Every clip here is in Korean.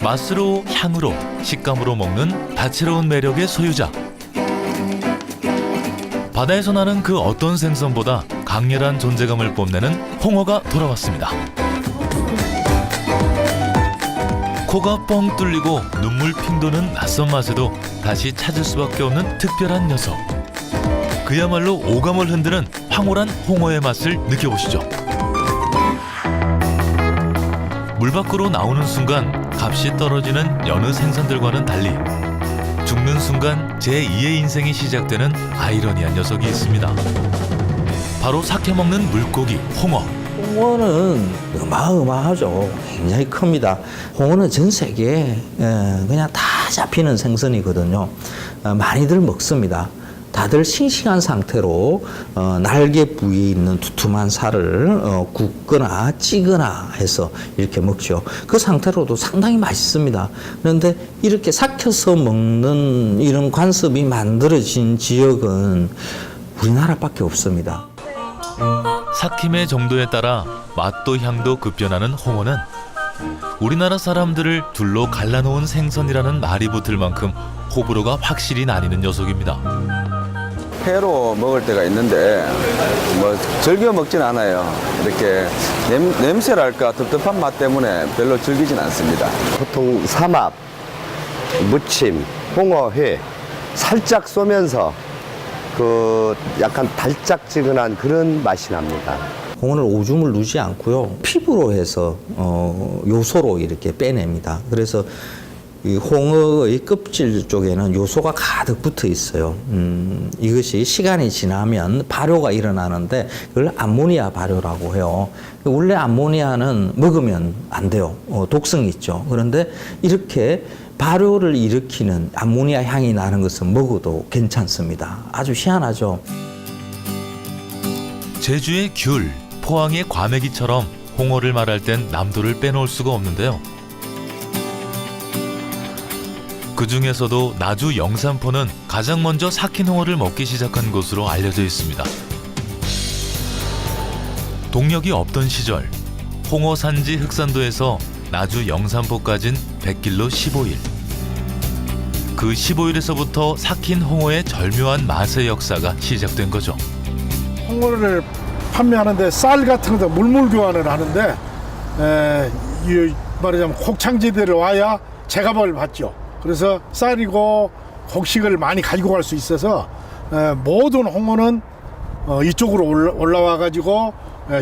맛으로, 향으로, 식감으로 먹는 다채로운 매력의 소유자. 바다에서 나는 그 어떤 생선보다 강렬한 존재감을 뽐내는 홍어가 돌아왔습니다. 코가 뻥 뚫리고 눈물 핑 도는 낯선 맛에도 다시 찾을 수밖에 없는 특별한 녀석. 그야말로 오감을 흔드는 황홀한 홍어의 맛을 느껴보시죠. 물 밖으로 나오는 순간 값이 떨어지는 여느 생선들과는 달리 죽는 순간 제2의 인생이 시작되는 아이러니한 녀석이 있습니다. 바로 삭혀 먹는 물고기 홍어. 홍어는 어마어마하죠. 굉장히 큽니다. 홍어는 전 세계에 그냥 다 잡히는 생선이거든요. 많이들 먹습니다. 다들 싱싱한 상태로 날개 부위에 있는 두툼한 살을 굽거나 찌거나 해서 이렇게 먹죠. 그 상태로도 상당히 맛있습니다. 그런데 이렇게 삭혀서 먹는 이런 관습이 만들어진 지역은 우리나라밖에 없습니다. 삭힘의 정도에 따라 맛도 향도 급변하는 홍어는 우리나라 사람들을 둘로 갈라놓은 생선이라는 말이 붙을 만큼 호불호가 확실히 나뉘는 녀석입니다. 회로 먹을 때가 있는데 뭐 즐겨 먹진 않아요. 이렇게 냄새랄까 텁텁한 맛 때문에 별로 즐기진 않습니다. 보통 삼합, 무침, 홍어, 회 살짝 쏘면서 그 약간 달짝지근한 그런 맛이 납니다. 홍어는 오줌을 누지 않고요. 피부로 해서 요소로 이렇게 빼냅니다. 그래서 이 홍어의 껍질 쪽에는 요소가 가득 붙어 있어요. 이것이 시간이 지나면 발효가 일어나는데 그걸 암모니아 발효라고 해요. 원래 암모니아는 먹으면 안 돼요. 독성이 있죠. 그런데 이렇게 발효를 일으키는 암모니아 향이 나는 것은 먹어도 괜찮습니다. 아주 희한하죠. 제주의 귤, 포항의 과메기처럼 홍어를 말할 땐 남도를 빼놓을 수가 없는데요. 그 중에서도 나주 영산포는 가장 먼저 삭힌 홍어를 먹기 시작한 곳으로 알려져 있습니다. 동력이 없던 시절, 홍어 산지 흑산도에서 나주 영산포까진 100길로 15일. 그 15일에서부터 삭힌 홍어의 절묘한 맛의 역사가 시작된 거죠. 홍어를 판매하는데 쌀 같은 것도 물물 교환을 하는데 말하자면 곡창지대를 와야 제값을 받죠. 그래서 쌀이고 곡식을 많이 가지고 갈 수 있어서 모든 홍어는 이쪽으로 올라와 가지고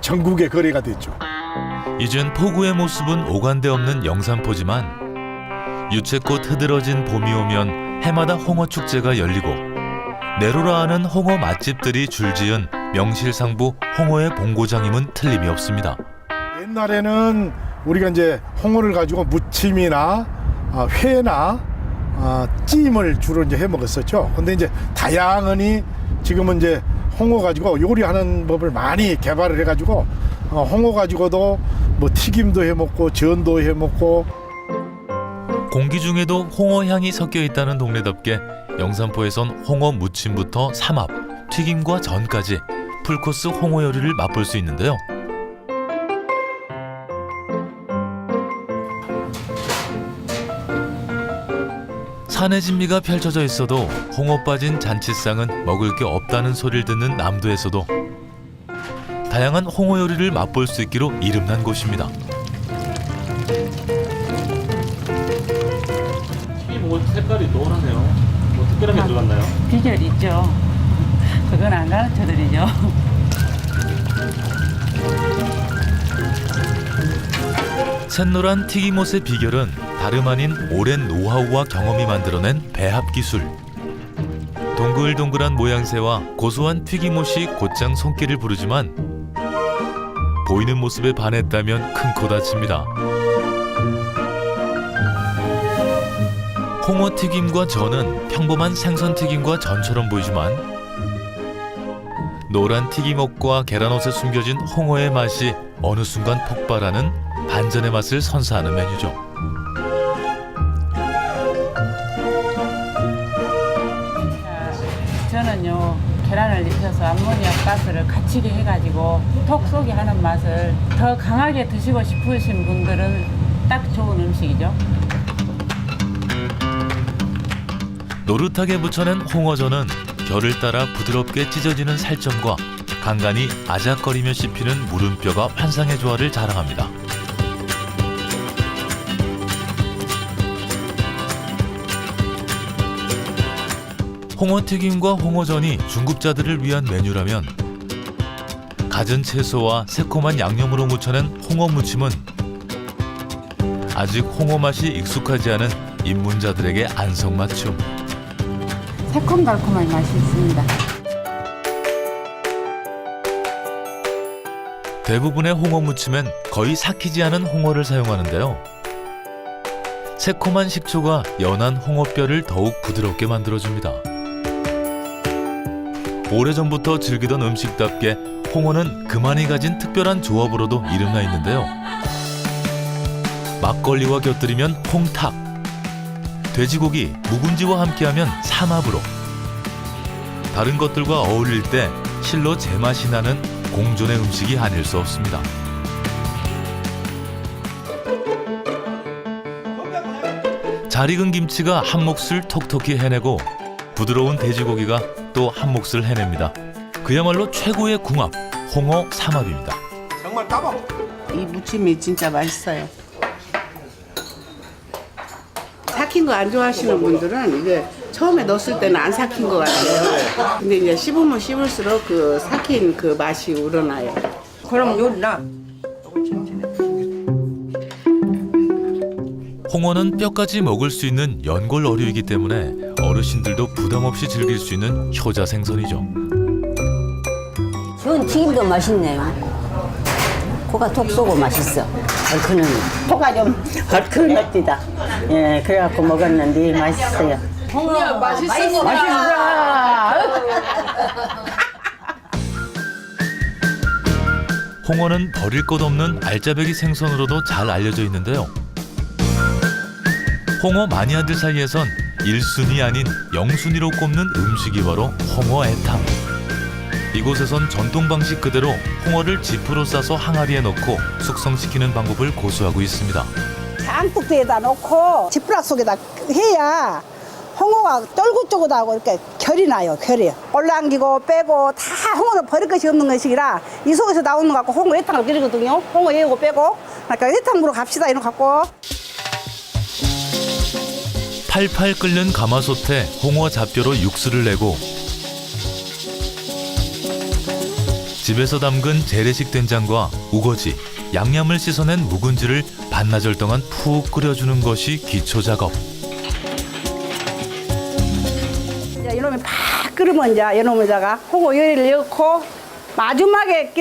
전국에 거래가 됐죠. 이젠 포구의 모습은 오간데 없는 영산포지만 유채꽃 흐드러진 봄이 오면 해마다 홍어 축제가 열리고 내로라 하는 홍어 맛집들이 줄지은 명실상부 홍어의 본고장임은 틀림이 없습니다. 옛날에는 우리가 이제 홍어를 가지고 무침이나 회나 찜을 주로 이제 해 먹었었죠. 근데 이제 다양하니 지금은 이제 홍어 가지고 요리하는 법을 많이 개발을 해가지고 홍어 가지고도 뭐 튀김도 해 먹고 전도 해 먹고. 공기 중에도 홍어 향이 섞여 있다는 동네답게 영산포에선 홍어 무침부터 삼합, 튀김과 전까지 풀코스 홍어 요리를 맛볼 수 있는데요. 산의 진미가 펼쳐져 있어도 홍어 빠진 잔치상은 먹을 게 없다는 소리를 듣는 남도에서도 다양한 홍어 요리를 맛볼 수 있기로 이름난 곳입니다. 튀김 색깔이 노랗네요. 뭐 특별한 게 들어갔나요? 비결 있죠. 그건 안 가르쳐드리죠. 샛노란 튀김옷의 비결은 다름 아닌 오랜 노하우와 경험이 만들어낸 배합 기술. 동글동글한 모양새와 고소한 튀김옷이 곧장 손길을 부르지만 보이는 모습에 반했다면 큰 코 다칩니다. 홍어 튀김과 전은 평범한 생선 튀김과 전처럼 보이지만 노란 튀김옷과 계란옷에 숨겨진 홍어의 맛이 어느 순간 폭발하는 반전의 맛을 선사하는 메뉴죠. 저는요 계란을 익혀서 암모니아 가스를 갇히게 해가지고 톡 쏘게 하는 맛을 더 강하게 드시고 싶으신 분들은 딱 좋은 음식이죠. 노릇하게 무쳐낸 홍어전은 결을 따라 부드럽게 찢어지는 살점과 간간히 아작거리며 씹히는 물음뼈가 환상의 조화를 자랑합니다. 홍어튀김과 홍어전이 중급자들을 위한 메뉴라면 갖은 채소와 새콤한 양념으로 무쳐낸 홍어 무침은 아직 홍어 맛이 익숙하지 않은 입문자들에게 안성맞춤. 새콤달콤한 맛이 있습니다. 대부분의 홍어 무침엔 거의 삭히지 않은 홍어를 사용하는데요. 새콤한 식초가 연한 홍어뼈를 더욱 부드럽게 만들어줍니다. 오래전부터 즐기던 음식답게 홍어는 그만이 가진 특별한 조합으로도 이름나 있는데요. 막걸리와 곁들이면 홍탁, 돼지고기, 묵은지와 함께하면 삼합으로, 다른 것들과 어울릴 때 실로 제맛이 나는 공존의 음식이 아닐 수 없습니다. 잘 익은 김치가 한 몫을 톡톡히 해내고 부드러운 돼지고기가 또 한 몫을 해냅니다. 그야말로 최고의 궁합, 홍어 삼합입니다. 이 무침이 진짜 맛있어요. 삭힌 거 안 좋아하시는 분들은 이게 처음에 넣었을 때는 안 삭힌 것 같아요. 근데 이제 씹으면 씹을수록 그 삭힌 그 맛이 우러나요. 그럼 요리나 홍어는 뼈까지 먹을 수 있는 연골 어류이기 때문에 어르신들도 부담 없이 즐길 수 있는 효자 생선이죠. 전 튀김도 맛있네요. 코가 톡 쏘고 맛있어. 얼큰은 코가 좀 얼큰합니다. 예, 그래갖고 먹었는데 맛있어요. 홍어 맛있어. 홍어는 버릴 것 없는 알짜배기 생선으로도 잘 알려져 있는데요. 홍어 마니아들 사이에선 1순위 아닌 0순위로 꼽는 음식이 바로 홍어 애탕. 이곳에선 전통 방식 그대로 홍어를 지프로 싸서 항아리에 넣고 숙성시키는 방법을 고수하고 있습니다. 장독대에다 놓고 지푸라 속에다 해야 홍어가 쫄깃쫄깃하고 이렇게 결이 나요. 결이 올라앉기고 빼고 다 홍어는 버릴 것이 없는 것이라 이 속에서 나오는 거 갖고 홍어 애탕을 끓이거든요. 홍어 예고 빼고 그러니까 애탕으로 갑시다 이런 거 갖고. 팔팔 끓는 가마솥에 홍어 잡뼈로 육수를 내고 집에서 담근 재래식 된장과 우거지, 양념을 씻어낸 묵은지를 반나절 동안 푹 끓여주는 것이 기초 작업. 이놈이 팍 끓으면 이제 이놈에다가 홍어 요리를 넣고 마지막에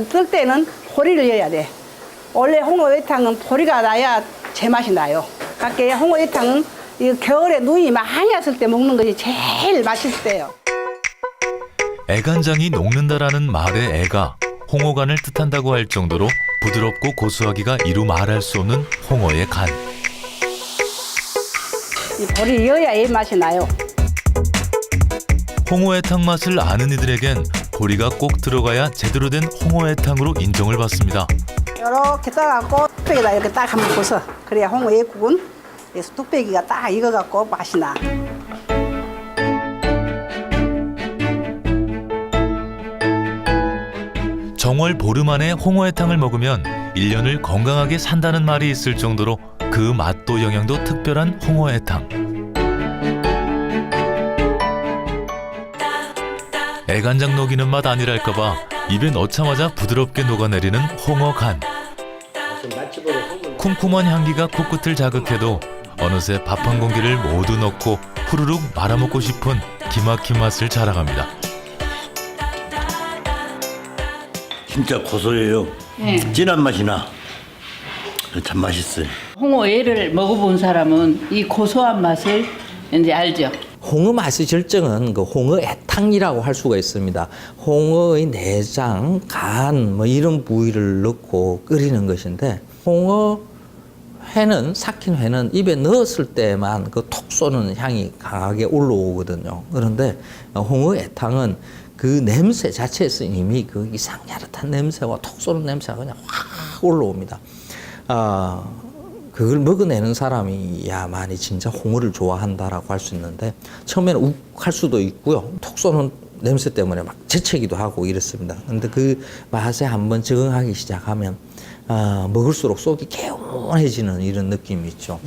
뜰 때는 보리를 넣어야 돼. 원래 홍어 애탕은 보리가 나야 제맛이 나요. 그러니까 홍어 애탕은 이 겨울에 눈이 많이 왔을 때 먹는 것이 제일 맛있대요. 애간장이 녹는다라는 말의 애가 홍어간을 뜻한다고 할 정도로 부드럽고 고소하기가 이루 말할 수 없는 홍어의 간. 이 보리 여야 이 맛이 나요. 홍어애탕 맛을 아는 이들에겐 보리가 꼭 들어가야 제대로 된 홍어애탕으로 인정을 받습니다. 이렇게 떠갖고 뚝배기에다 이렇게 딱 한번 부숴. 그래야 홍어 애국은 뚝배기가 딱 익어갖고 맛이 나. 정월 보름 안에 홍어애탕을 먹으면 1년을 건강하게 산다는 말이 있을 정도로 그 맛도 영양도 특별한 홍어애탕. 애간장 녹이는 맛 아니랄까봐 입에 넣자마자 부드럽게 녹아내리는 홍어간. 쿰쿰한 향기가 코끝을 자극해도 어느새 밥 한 공기를 모두 넣고 후루룩 말아먹고 싶은 기막힌 맛을 자랑합니다. 진짜 고소해요. 네. 진한 맛이 나. 참 맛있어요. 홍어회를 먹어본 사람은 이 고소한 맛을 이제 알죠. 홍어 맛의 절정은 그 홍어 애탕이라고 할 수가 있습니다. 홍어의 내장, 간 뭐 이런 부위를 넣고 끓이는 것인데 홍어 회는 삭힌 회는 입에 넣었을 때만 그 톡 쏘는 향이 강하게 올라오거든요. 그런데 홍어 애탕은 그 냄새 자체에서 이미 그 이상야릇한 냄새와 톡 쏘는 냄새가 그냥 확 올라옵니다. 그걸 먹어내는 사람이야만이 진짜 홍어를 좋아한다라고 할 수 있는데 처음에는 욱할 수도 있고요. 톡 쏘는 냄새 때문에 막 재채기도 하고 이랬습니다. 근데 그 맛에 한번 적응하기 시작하면 먹을수록 속이 개운해지는 이런 느낌이 있죠.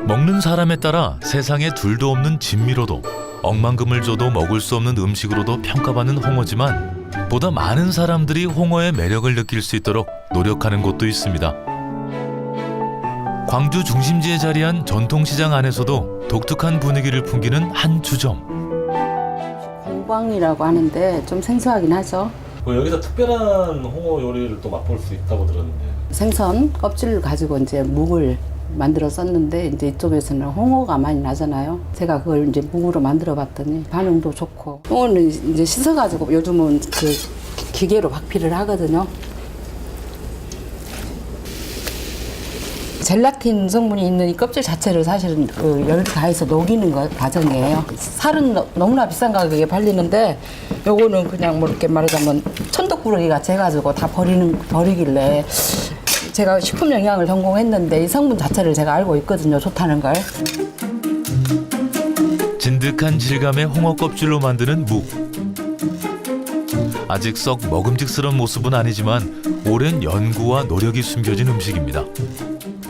먹는 사람에 따라 세상에 둘도 없는 진미로도 억만금을 줘도 먹을 수 없는 음식으로도 평가받는 홍어지만 보다 많은 사람들이 홍어의 매력을 느낄 수 있도록 노력하는 곳도 있습니다. 광주 중심지에 자리한 전통시장 안에서도 독특한 분위기를 풍기는 한 주점. 공방이라고 하는데 좀 생소하긴 하죠. 뭐 여기서 특별한 홍어 요리를 또 맛볼 수 있다고 들었는데. 생선 껍질을 가지고 이제 묵을 만들어 썼는데 이제 이쪽에서는 홍어가 많이 나잖아요. 제가 그걸 이제 묵으로 만들어 봤더니 반응도 좋고. 홍어는 이제 씻어가지고 요즘은 그 기계로 박피를 하거든요. 젤라틴 성분이 있는 이 껍질 자체를 사실은 그 열을 가해서 녹이는 과정이에요. 살은 너무나 비싼 가격에 팔리는데 요거는 그냥 뭐 이렇게 말하자면 천덕꾸러기 같이 해가지고 다 버리길래 제가 식품 영양을 전공했는데 이 성분 자체를 제가 알고 있거든요. 좋다는 걸. 진득한 질감의 홍어 껍질로 만드는 묵. 아직 썩 먹음직스러운 모습은 아니지만 오랜 연구와 노력이 숨겨진 음식입니다.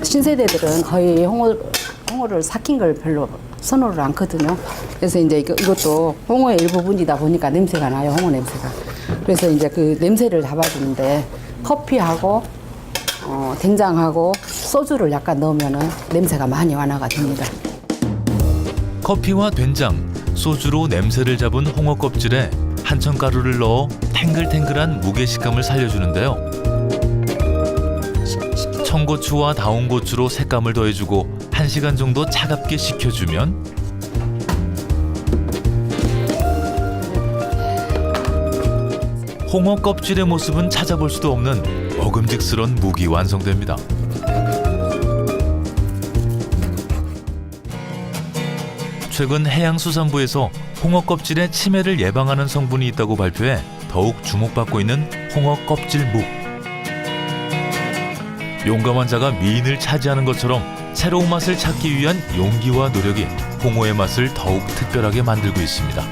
신세대들은 거의 홍어를 삭힌 걸 별로 선호를 않거든요. 그래서 이제 이것도 홍어의 일부분이다 보니까 냄새가 나요, 홍어 냄새가. 그래서 이제 그 냄새를 잡아주는데 커피하고 된장하고 소주를 약간 넣으면은 냄새가 많이 완화가 됩니다. 커피와 된장, 소주로 냄새를 잡은 홍어 껍질에 한천가루를 넣어 탱글탱글한 묵의 식감을 살려주는데요. 청고추와 다운고추로 색감을 더해주고 1시간 정도 차갑게 식혀주면 홍어 껍질의 모습은 찾아볼 수도 없는 먹음직스러운 묵이 완성됩니다. 최근 해양수산부에서 홍어 껍질에 치매를 예방하는 성분이 있다고 발표해 더욱 주목받고 있는 홍어 껍질 묵. 용감한 자가 미인을 차지하는 것처럼 새로운 맛을 찾기 위한 용기와 노력이 홍어의 맛을 더욱 특별하게 만들고 있습니다.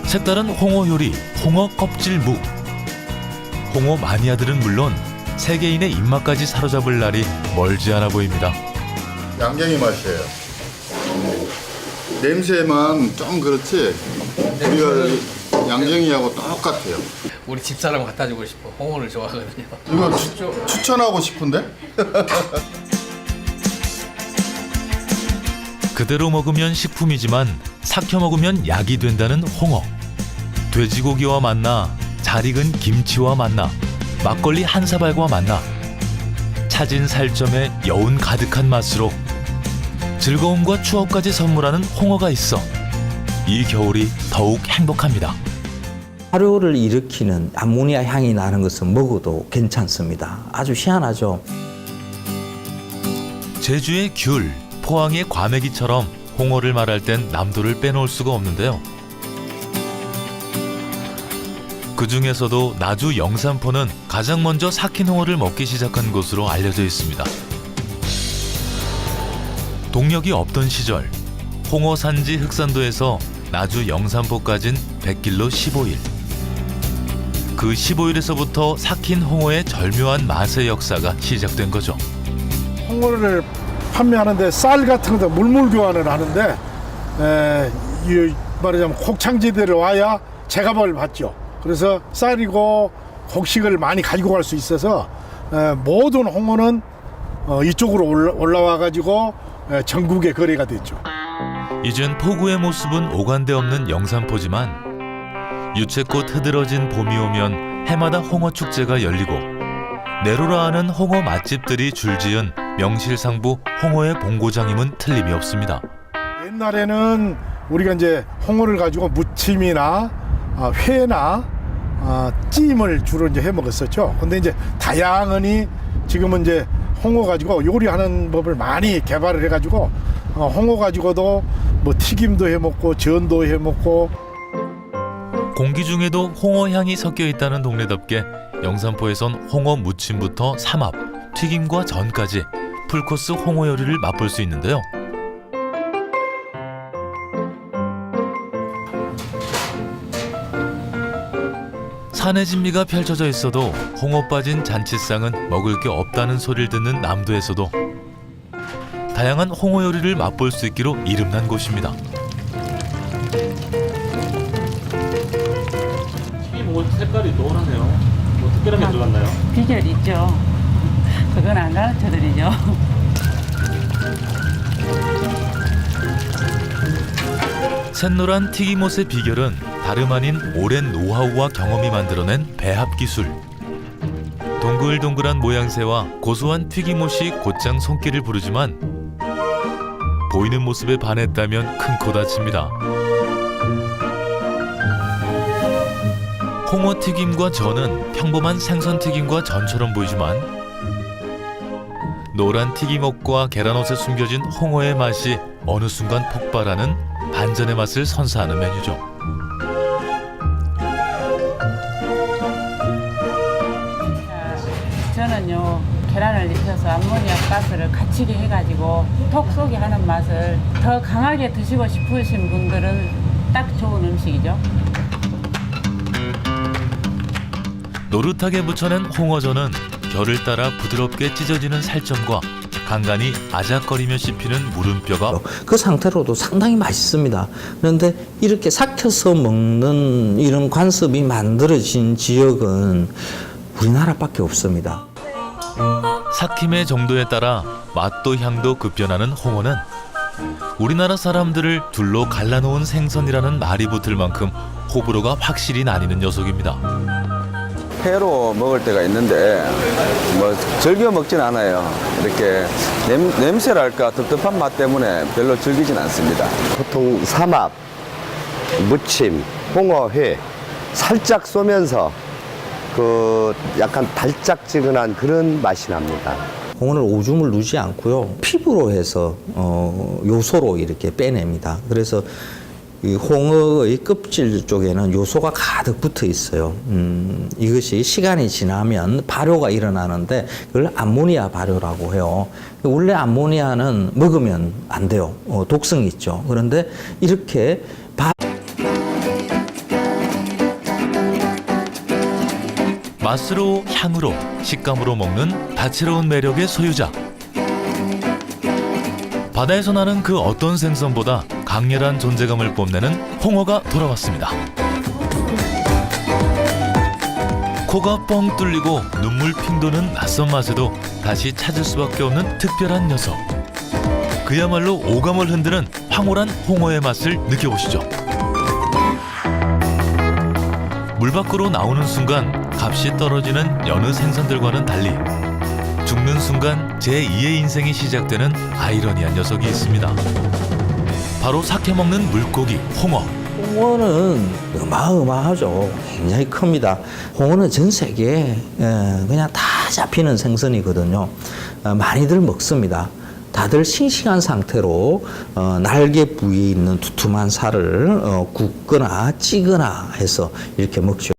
색다른 홍어 요리, 홍어 껍질 묵. 홍어 마니아들은 물론 세계인의 입맛까지 사로잡을 날이 멀지 않아 보입니다. 양갱이 맛이에요. 냄새만 좀 그렇지 우리가 양갱이하고 똑같아요. 우리 집사람 갖다 주고 싶어. 홍어를 좋아하거든요. 이거 추천하고 싶은데? 그대로 먹으면 식품이지만 삭혀 먹으면 약이 된다는 홍어. 돼지고기와 만나, 잘 익은 김치와 만나, 막걸리 한 사발과 만나 차진 살점에 여운 가득한 맛으로 즐거움과 추억까지 선물하는 홍어가 있어 이 겨울이 더욱 행복합니다. 발효를 일으키는 암모니아 향이 나는 것은 먹어도 괜찮습니다. 아주 희한하죠. 제주의 귤, 포항의 과메기처럼 홍어를 말할 땐 남도를 빼놓을 수가 없는데요. 그 중에서도 나주 영산포는 가장 먼저 삭힌 홍어를 먹기 시작한 곳으로 알려져 있습니다. 동력이 없던 시절, 홍어 산지 흑산도에서 나주 영산포까진 100길로 15일. 그 15일에서부터 삭힌 홍어의 절묘한 맛의 역사가 시작된 거죠. 홍어를 판매하는데 쌀 같은 것도 물물 교환을 하는데 말하자면 곡창지대로 와야 제값을 받죠. 그래서 쌀이고 곡식을 많이 가지고 갈 수 있어서 모든 홍어는 이쪽으로 올라와 가지고 전국에 거래가 됐죠. 이젠 포구의 모습은 오간데 없는 영산포지만 유채꽃 흐드러진 봄이 오면 해마다 홍어 축제가 열리고 내로라 하는 홍어 맛집들이 줄지은 명실상부 홍어의 본고장임은 틀림이 없습니다. 옛날에는 우리가 이제 홍어를 가지고 무침이나 회나 찜을 주로 이제 해 먹었었죠. 근데 이제 다양하니 지금은 이제 홍어 가지고 요리하는 법을 많이 개발을 해가지고 홍어 가지고도 뭐 튀김도 해 먹고 전도 해 먹고. 공기 중에도 홍어 향이 섞여 있다는 동네답게 영산포에선 홍어 무침부터 삼합, 튀김과 전까지 풀코스 홍어 요리를 맛볼 수 있는데요. 산의 진미가 펼쳐져 있어도 홍어 빠진 잔치상은 먹을 게 없다는 소리를 듣는 남도에서도 다양한 홍어 요리를 맛볼 수 있기로 이름난 곳입니다. 튀김 뭐 색깔이 노랗네요. 뭐 특별한 게 들어갔나요? 비결 있죠. 그건 안 가르쳐 드리죠. 샛노란 튀김옷의 비결은 다름 아닌 오랜 노하우와 경험이 만들어낸 배합 기술. 동글동글한 모양새와 고소한 튀김옷이 곧장 손길을 부르지만 보이는 모습에 반했다면 큰 코 다칩니다. 홍어 튀김과 전은 평범한 생선 튀김과 전처럼 보이지만 노란 튀김옷과 계란옷에 숨겨진 홍어의 맛이 어느 순간 폭발하는 반전의 맛을 선사하는 메뉴죠. 저는요 계란을 익혀서 암모니아 가스를 갇히게 해가지고 톡 쏘게 하는 맛을 더 강하게 드시고 싶으신 분들은 딱 좋은 음식이죠. 노릇하게 무쳐낸 홍어전은 결을 따라 부드럽게 찢어지는 살점과 간간히 아작거리며 씹히는 물음뼈가 그 상태로도 상당히 맛있습니다. 그런데 이렇게 삭혀서 먹는 이런 관습이 만들어진 지역은 우리나라밖에 없습니다. 삭힘의 정도에 따라 맛도 향도 급변하는 홍어는 우리나라 사람들을 둘로 갈라놓은 생선이라는 말이 붙을 만큼 호불호가 확실히 나뉘는 녀석입니다. 회로 먹을 때가 있는데 뭐 즐겨 먹진 않아요. 이렇게 냄새랄까 텁텁한 맛 때문에 별로 즐기진 않습니다. 보통 삼합, 무침, 홍어, 회 살짝 쏘면서 그 약간 달짝지근한 그런 맛이 납니다. 홍어는 오줌을 누지 않고요. 피부로 해서 요소로 이렇게 빼냅니다. 그래서 이 홍어의 껍질 쪽에는 요소가 가득 붙어 있어요. 이것이 시간이 지나면 발효가 일어나는데 그걸 암모니아 발효라고 해요. 원래 암모니아는 먹으면 안 돼요. 독성이 있죠. 그런데 이렇게 맛으로, 향으로, 식감으로 먹는 다채로운 매력의 소유자. 바다에서 나는 그 어떤 생선보다 강렬한 존재감을 뽐내는 홍어가 돌아왔습니다. 코가 뻥 뚫리고 눈물 핑 도는 낯선 맛에도 다시 찾을 수밖에 없는 특별한 녀석. 그야말로 오감을 흔드는 황홀한 홍어의 맛을 느껴보시죠. 물 밖으로 나오는 순간 값이 떨어지는 여느 생선들과는 달리 죽는 순간 제2의 인생이 시작되는 아이러니한 녀석이 있습니다. 바로 삭혀 먹는 물고기 홍어. 홍어는 어마어마하죠. 굉장히 큽니다. 홍어는 전 세계에 그냥 다 잡히는 생선이거든요. 많이들 먹습니다. 다들 싱싱한 상태로 날개 부위에 있는 두툼한 살을 굽거나 찌거나 해서 이렇게 먹죠.